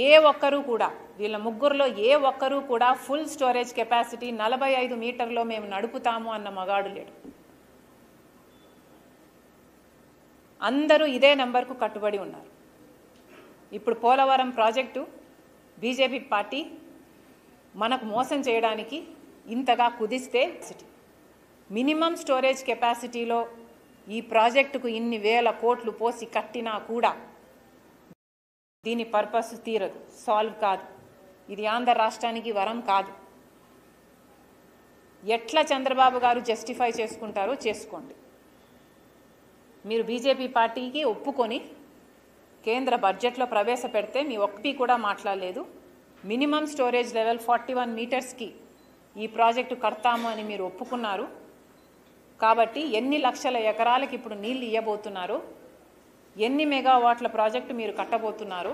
ఏ ఒక్కరూ కూడా వీళ్ళ ముగ్గురులో ఏ ఒక్కరూ కూడా ఫుల్ స్టోరేజ్ కెపాసిటీ 45 మీటర్లో మేము నడుపుతాము అన్న మగాడు లేడు. అందరూ ఇదే నెంబర్కు కట్టుబడి ఉన్నారు. ఇప్పుడు పోలవరం ప్రాజెక్టు బీజేపీ పార్టీ మనకు మోసం చేయడానికి ఇంతగా కుదిస్తే మినిమం స్టోరేజ్ కెపాసిటీలో ఈ ప్రాజెక్టుకు ఇన్ని వేల కోట్లు పోసి కట్టినా కూడా దీని పర్పస్ తీరదు, సాల్వ్ కాదు. ఇది ఆంధ్ర రాష్ట్రానికి వరం కాదు. ఎట్లా చంద్రబాబు గారు జస్టిఫై చేసుకుంటారో చేసుకోండి. మీరు బీజేపీ పార్టీకి ఒప్పుకొని కేంద్ర బడ్జెట్లో ప్రవేశపెడితే మీ ఒక్కటి కూడా మాట్లాడలేదు. మినిమం స్టోరేజ్ లెవెల్ 41 మీటర్స్కి ఈ ప్రాజెక్టు కడతాము అని మీరు ఒప్పుకున్నారు. కాబట్టి ఎన్ని లక్షల ఎకరాలకు ఇప్పుడు నీళ్ళు ఇవ్వబోతున్నారు, ఎన్ని మెగావాట్ల ప్రాజెక్టు మీరు కట్టబోతున్నారు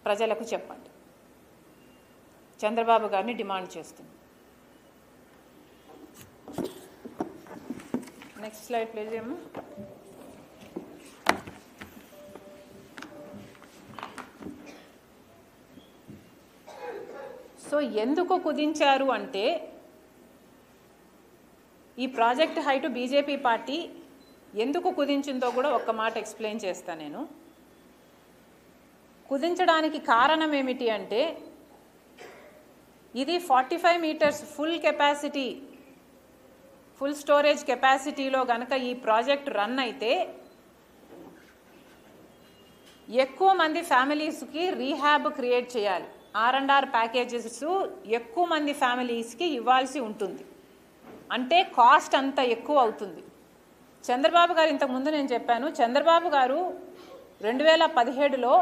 ప్రజలకు చెప్పండి. చంద్రబాబు గారిని డిమాండ్ చేస్తుంది. నెక్స్ట్ స్లైడ్ ప్లీజ్ ఏమో. సో ఎందుకు కుదించారు అంటే ఈ ప్రాజెక్ట్ హైటు బీజేపీ పార్టీ ఎందుకు కుదించిందో కూడా ఒక్క మాట ఎక్స్ప్లెయిన్ చేస్తాను నేను. కుదించడానికి కారణం ఏమిటి అంటే ఇది 45 meters full capacity, full storage కెపాసిటీలో గనక ఈ ప్రాజెక్ట్ రన్ అయితే ఎక్కువ మంది ఫ్యామిలీస్కి రీహాబ్ క్రియేట్ చేయాలి. R&R ప్యాకేజెస్ ఎక్కువ మంది ఫ్యామిలీస్కి ఇవ్వాల్సి ఉంటుంది. అంటే కాస్ట్ అంత ఎక్కువ అవుతుంది. చంద్రబాబు గారు ఇంతకుముందు నేను చెప్పాను, చంద్రబాబు గారు 2017లో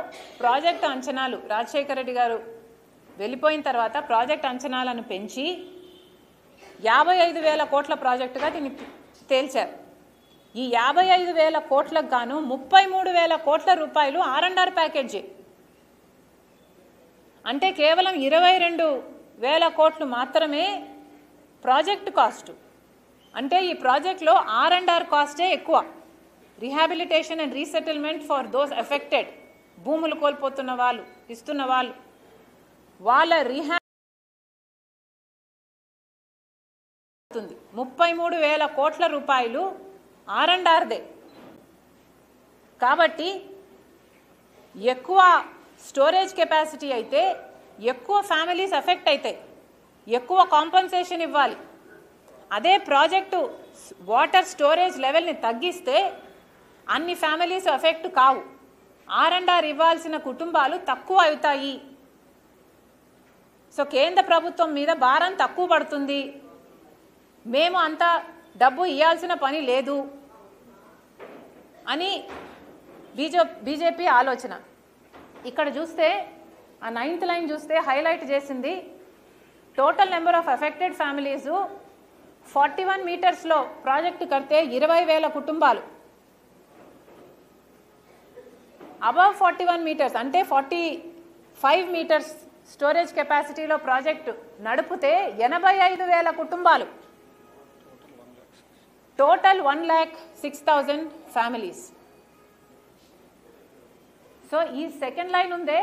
ప్రాజెక్ట్ అంచనాలు రాజశేఖర రెడ్డి గారు వెళ్ళిపోయిన తర్వాత ప్రాజెక్ట్ అంచనాలను పెంచి 55,000 కోట్ల ప్రాజెక్టుగా దీన్ని తేల్చారు. ఈ 55,000 కోట్లకు గాను 33,000 కోట్ల రూపాయలు R&R ప్యాకేజీ. అంటే కేవలం 22,000 కోట్లు మాత్రమే ప్రాజెక్ట్ కాస్ట్. అంటే ఈ ప్రాజెక్ట్లో R&R కాస్టే ఎక్కువ. Rehabilitation and resettlement for those affected, భూములు కోల్పోతున్న వాళ్ళు, ఇస్తున్న వాళ్ళు, వాళ్ళ రీహాబ్ 33,000 కోట్ల రూపాయలు R&Rదే. కాబట్టి ఎక్కువ స్టోరేజ్ కెపాసిటీ అయితే ఎక్కువ ఫ్యామిలీస్ ఎఫెక్ట్ అవుతాయి, ఎక్కువ కాంపన్సేషన్ ఇవ్వాలి. అదే ప్రాజెక్టు వాటర్ స్టోరేజ్ లెవెల్ని తగ్గిస్తే అన్ని ఫ్యామిలీస్ ఎఫెక్ట్ కావు, R&R ఇవ్వాల్సిన కుటుంబాలు తక్కువ అవుతాయి. సో కేంద్ర ప్రభుత్వం మీద భారం తక్కువ పడుతుంది, మేము అంత డబ్బు ఇవ్వాల్సిన పని లేదు అని బీజేపీ ఆలోచన. ఇక్కడ చూస్తే ఆ 9th లైన్ చూస్తే హైలైట్ చేసింది total number of affected families 41 మీటర్స్లో ప్రాజెక్టు కడితే 20,000 కుటుంబాలు, అబవ్ 41 మీటర్స్ అంటే 45 మీటర్స్ స్టోరేజ్ కెపాసిటీలో ప్రాజెక్టు నడిపితే 85,000 కుటుంబాలు, టోటల్ 1,06,000 ఫ్యామిలీస్. సో ఈ సెకండ్ లైన్ ఉందే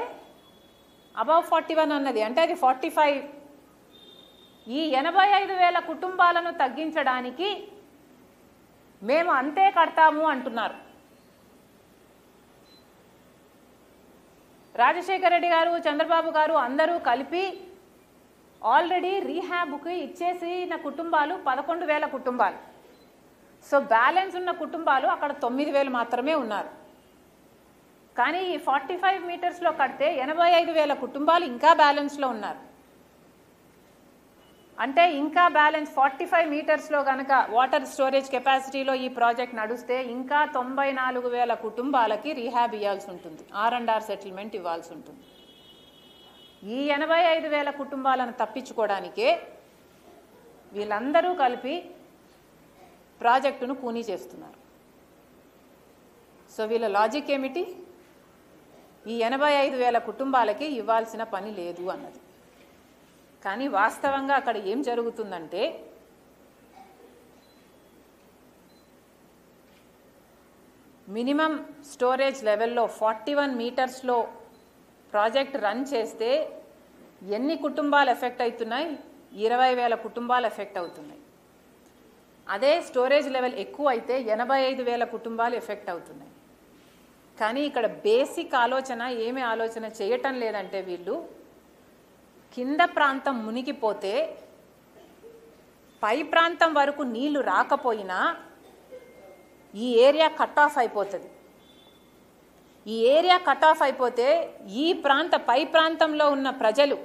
అబవ్ 41 అన్నది, అంటే అది 45. ఈ 85,000 కుటుంబాలను తగ్గించడానికి మేము అంతే కడతాము అంటున్నారు. రాజశేఖర రెడ్డి గారు, చంద్రబాబు గారు అందరూ కలిపి ఆల్రెడీ రీహాబ్కి ఇచ్చేసిన కుటుంబాలు 11,000 కుటుంబాలు. సో బ్యాలెన్స్ ఉన్న కుటుంబాలు అక్కడ 9,000 మాత్రమే ఉన్నారు. కానీ ఈ 45 మీటర్స్లో కడితే 85,000 కుటుంబాలు ఇంకా బ్యాలెన్స్లో ఉన్నారు. అంటే ఇంకా బ్యాలెన్స్ 45 మీటర్స్లో కనుక వాటర్ స్టోరేజ్ కెపాసిటీలో ఈ ప్రాజెక్ట్ నడుస్తే ఇంకా 94,000 కుటుంబాలకి రీహాబ్ ఇవ్వాల్సి ఉంటుంది, R&R సెటిల్మెంట్ ఇవ్వాల్సి ఉంటుంది. ఈ 85,000 కుటుంబాలను తప్పించుకోవడానికే వీళ్ళందరూ కలిపి ప్రాజెక్టును కూనీ చేస్తున్నారు. సో వీళ్ళ లాజిక్ ఏమిటి? ఈ 85,000 కుటుంబాలకి ఇవ్వాల్సిన పని లేదు అన్నది. కానీ వాస్తవంగా అక్కడ ఏం జరుగుతుందంటే మినిమం స్టోరేజ్ లెవెల్లో 41 మీటర్స్లో ప్రాజెక్ట్ రన్ చేస్తే ఎన్ని కుటుంబాలు ఎఫెక్ట్ అవుతున్నాయి? 20,000 కుటుంబాలు ఎఫెక్ట్ అవుతున్నాయి. అదే స్టోరేజ్ లెవెల్ ఎక్కువ అయితే 85,000 కుటుంబాలు ఎఫెక్ట్ అవుతున్నాయి. కానీ ఇక్కడ బేసిక్ ఆలోచన ఏమి ఆలోచన చేయటం లేదంటే వీళ్ళు కింద ప్రాంతం మునిగిపోతే పై ప్రాంతం వరకు నీళ్లు రాకపోయినా ఈ ఏరియా కట్ ఆఫ్ అయిపోతుంది. ఈ ఏరియా కట్ ఆఫ్ అయిపోతే ఈ పై ప్రాంతంలో ఉన్న ప్రజలు